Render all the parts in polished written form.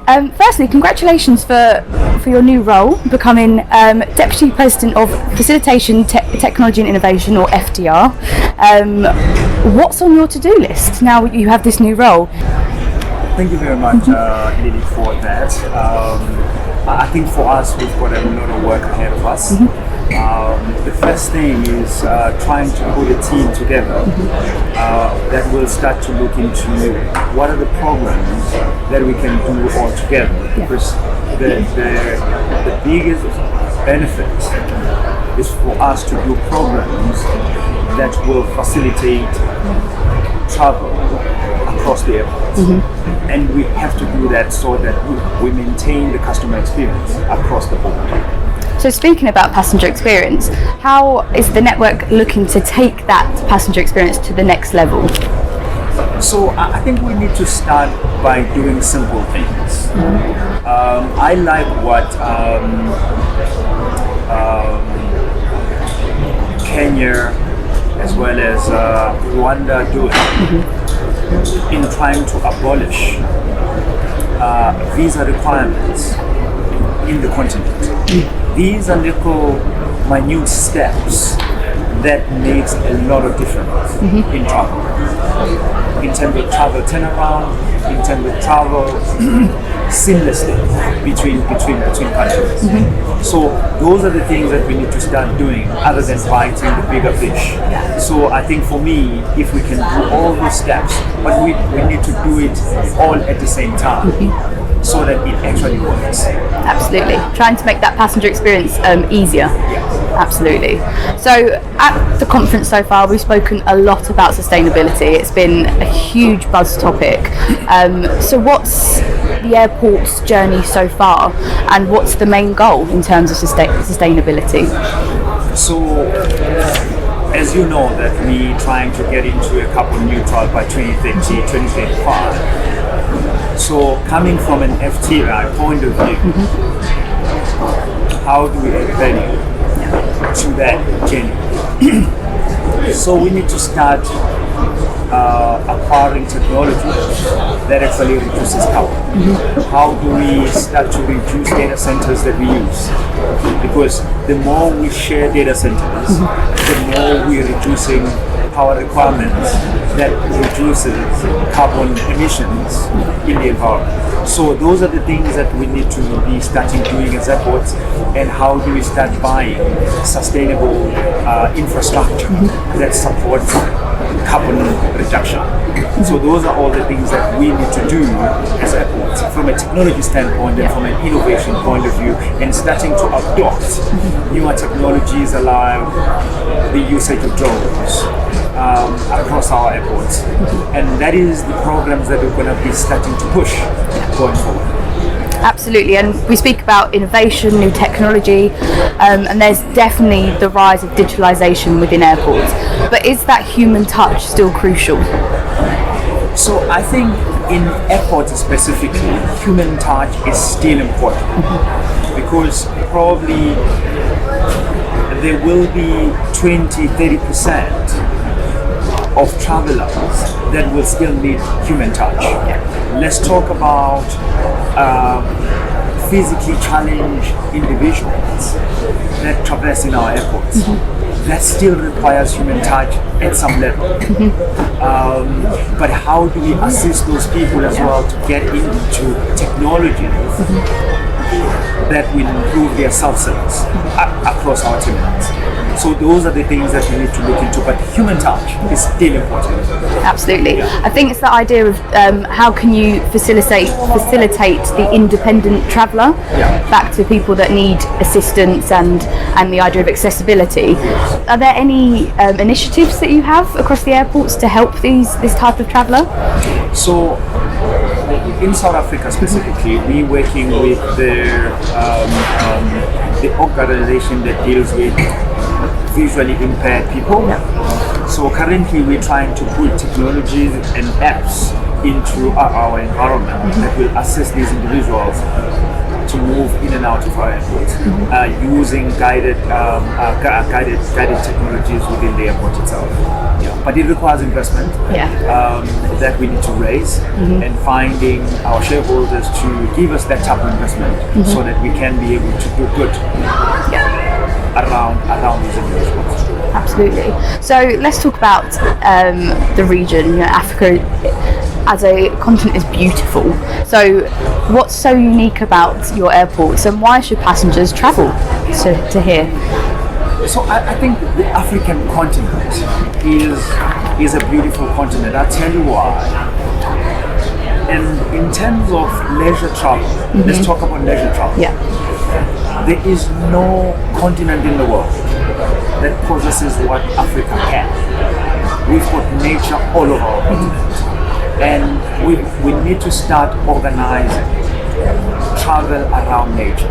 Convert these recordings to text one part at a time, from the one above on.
Firstly, congratulations for your new role, becoming Deputy President of Facilitation, Technology and Innovation, or FTR. What's on your to-do list now you have this new role? Thank you very much, Lily, for that. I think for us, we've got a lot of work ahead of us. The first thing is trying to put a team together that will start to look into what are the programs that we can do all together. Because the biggest benefit is for us to do programs that will facilitate travel across the airport. And we have to do that so that we maintain the customer experience across the board. So speaking about passenger experience, how is the network looking to take that passenger experience to the next level? So I think we need to start by doing simple things. I like what Kenya as well as Rwanda doing in trying to abolish visa requirements in the continent. These are little minute steps that makes a lot of difference in travel. In terms of travel turnaround, in terms of travel seamlessly between countries. So those are the things that we need to start doing other than fighting the bigger fish. So I think for me, if we can do all those steps, but we need to do it all at the same time. So that it actually works. Absolutely. Trying to make that passenger experience easier. Absolutely. So at the conference so far, we've spoken a lot about sustainability. It's been a huge buzz topic. So what's the airport's journey so far, and what's the main goal in terms of sustainability? So, as you know, that we're trying to get into a carbon neutral by 2030, 2035. So coming from an FTI point of view, how do we add value to that journey? So we need to start acquiring technology that actually reduces carbon. How do we start to reduce data centers that we use? Because the more we share data centers, the more we're reducing power requirements that reduces carbon emissions in the environment. So those are the things that we need to be starting doing as airports, and how do we start buying sustainable infrastructure that supports carbon reduction. So those are all the things that we need to do as airports from a technology standpoint and from an innovation point of view, and starting to adopt newer technologies, allow the usage of drones across our airports. And that is the programs that we're going to be starting to push going forward. Absolutely, and we speak about innovation, new technology, and there's definitely the rise of digitalisation within airports. But is that human touch still crucial? So I think in airports specifically, human touch is still important because probably there will be 20-30% of travelers that will still need human touch. Let's talk about physically challenged individuals that traverse in our airports. That still requires human touch at some level. But how do we assist those people as well to get into technologies that will improve their self-service across our terminals? So those are the things that we need to look into, but human touch is still important. Absolutely. I think it's the idea of how can you facilitate the independent traveller back to people that need assistance, and the idea of accessibility. Are there any initiatives that you have across the airports to help this type of traveller? So in South Africa specifically, we're working with the organization that deals with visually impaired people. So currently we're trying to put technologies and apps into our environment that will assist these individuals to move in and out of our airports using guided technologies within the airport itself. But it requires investment. that we need to raise, and finding our shareholders to give us that type of investment so that we can be able to do good around these individuals. Absolutely. So let's talk about the region. You know, Africa as a continent is beautiful. So what's so unique about your airports, and why should passengers travel to here? So I think the African continent is a beautiful continent. I'll tell you why. And in terms of leisure travel, let's talk about leisure travel. Yeah. There is no continent in the world that possesses what Africa can. We've got nature all over our continent. And we need to start organizing travel around nature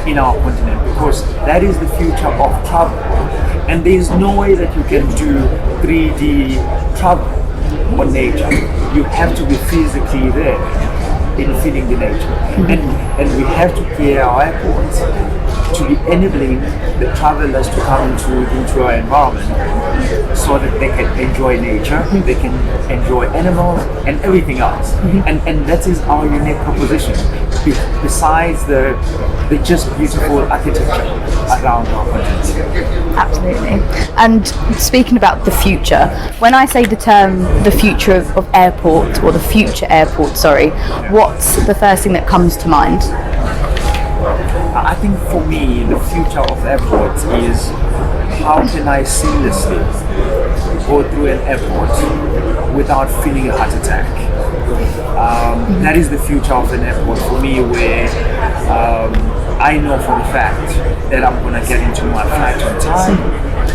in our continent, because that is the future of travel. And there is no way that you can do 3D travel on nature. You have to be physically there in feeling the nature. And we have to gear our airports to be enabling the travelers to come into our environment so that they can enjoy nature, they can enjoy animals and everything else. And that is our unique proposition, besides the just beautiful architecture around our continent. Absolutely. And speaking about the future, when I say the term the future of airport, or the future airport, what's the first thing that comes to mind? I think for me, the future of airports is how can I seamlessly go through an airport without feeling a heart attack. That is the future of an airport for me, where I know for the fact that I'm going to get into my flight on time,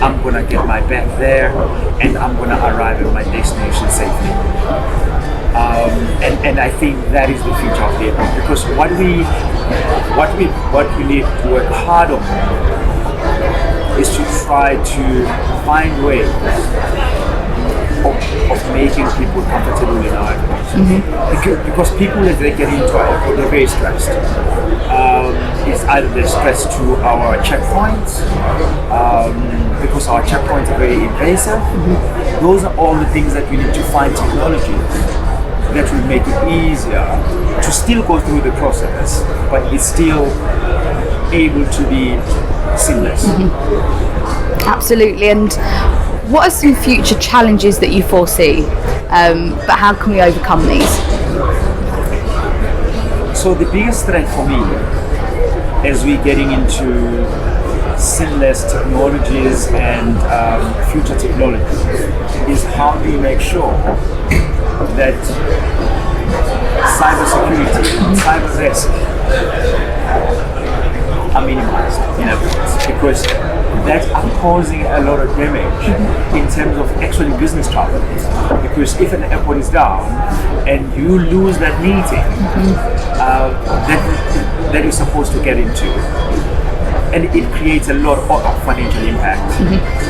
I'm going to get my bag there, and I'm going to arrive at my destination safely. And I think that is the future of the airport, because what we need to work hard on is to try to find ways of making people comfortable in our airports. Because people, as they get into our airport, they're very stressed. It's either they're stressed to our checkpoints, because our checkpoints are very invasive. Those are all the things that we need to find technologies that will make it easier to still go through the process, but it's still able to be seamless. Absolutely. And what are some future challenges that you foresee? But how can we overcome these? So the biggest threat for me, as we're getting into seamless technologies and future technologies, is how do you make sure that cybersecurity, cyber risk are minimized in airports, because that are causing a lot of damage in terms of actually business travel. Because if an airport is down and you lose that meeting that you're supposed to get into, and it creates a lot of financial impact.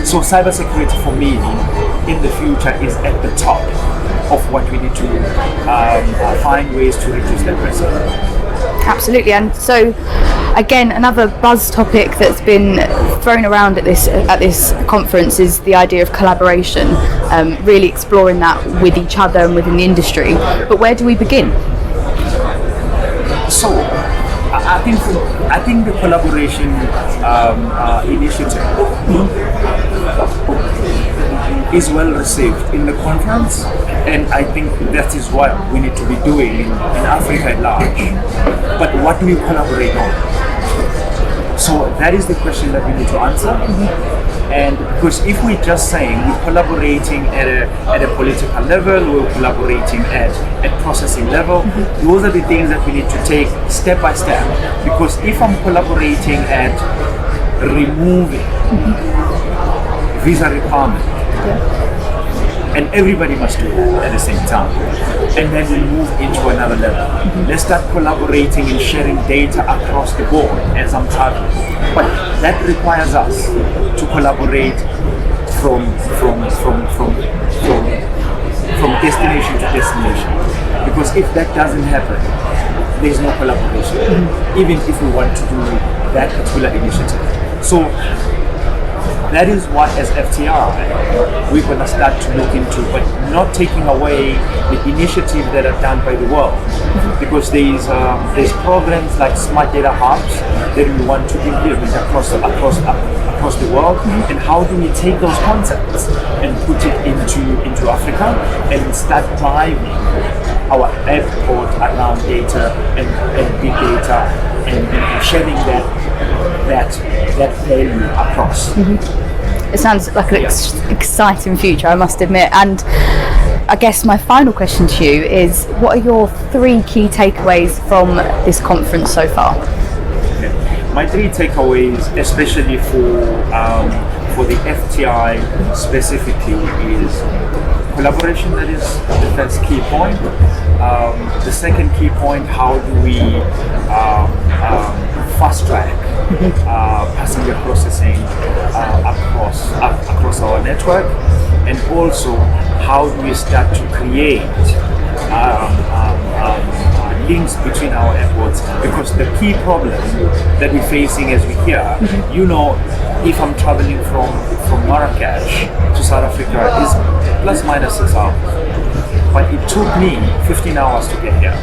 So cybersecurity for me in the future is at the top of what we need to find ways to reduce that risk. Absolutely. And so again, another buzz topic that's been thrown around at this conference is the idea of collaboration, really exploring that with each other and within the industry. But where do we begin? So I think the collaboration initiative is well received in the conference, and I think that is what we need to be doing in Africa at large. But what do we collaborate on? So that is the question that we need to answer. And because if we're just saying we're collaborating at a political level, we're collaborating at processing level, those are the things that we need to take step by step. Because if I'm collaborating at removing visa requirement, and everybody must do that at the same time, and then we move into another level. Let's start collaborating and sharing data across the board as I'm traveling. But that requires us to collaborate from destination to destination. Because if that doesn't happen, there's no collaboration, even if we want to do that particular initiative. So that is what, as FTI, we're going to start to look into, but not taking away the initiative that are done by the world, because there's programs like smart data hubs that we want to implement across the world, and how do we take those concepts and put it into Africa and start driving our effort around data and big data and sharing that value across. It sounds like an exciting future, I must admit. And I guess my final question to you is, what are your 3 key takeaways from this conference so far? My 3 takeaways, especially for the FTI specifically, is collaboration. That is the first key point. The second key point: how do we fast track passenger processing across our network, and also how do we start to create links between our airports, because the key problem that we're facing as we hear, if I'm traveling from Marrakesh to South Africa is plus minus 6 hours, but it took me 15 hours to get here.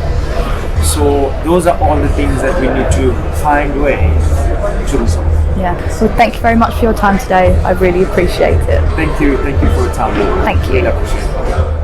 So those are all the things that we need to find ways to resolve. Yeah, so thank you very much for your time today. I really appreciate it. Thank you for your time. Thank you. Really appreciate it.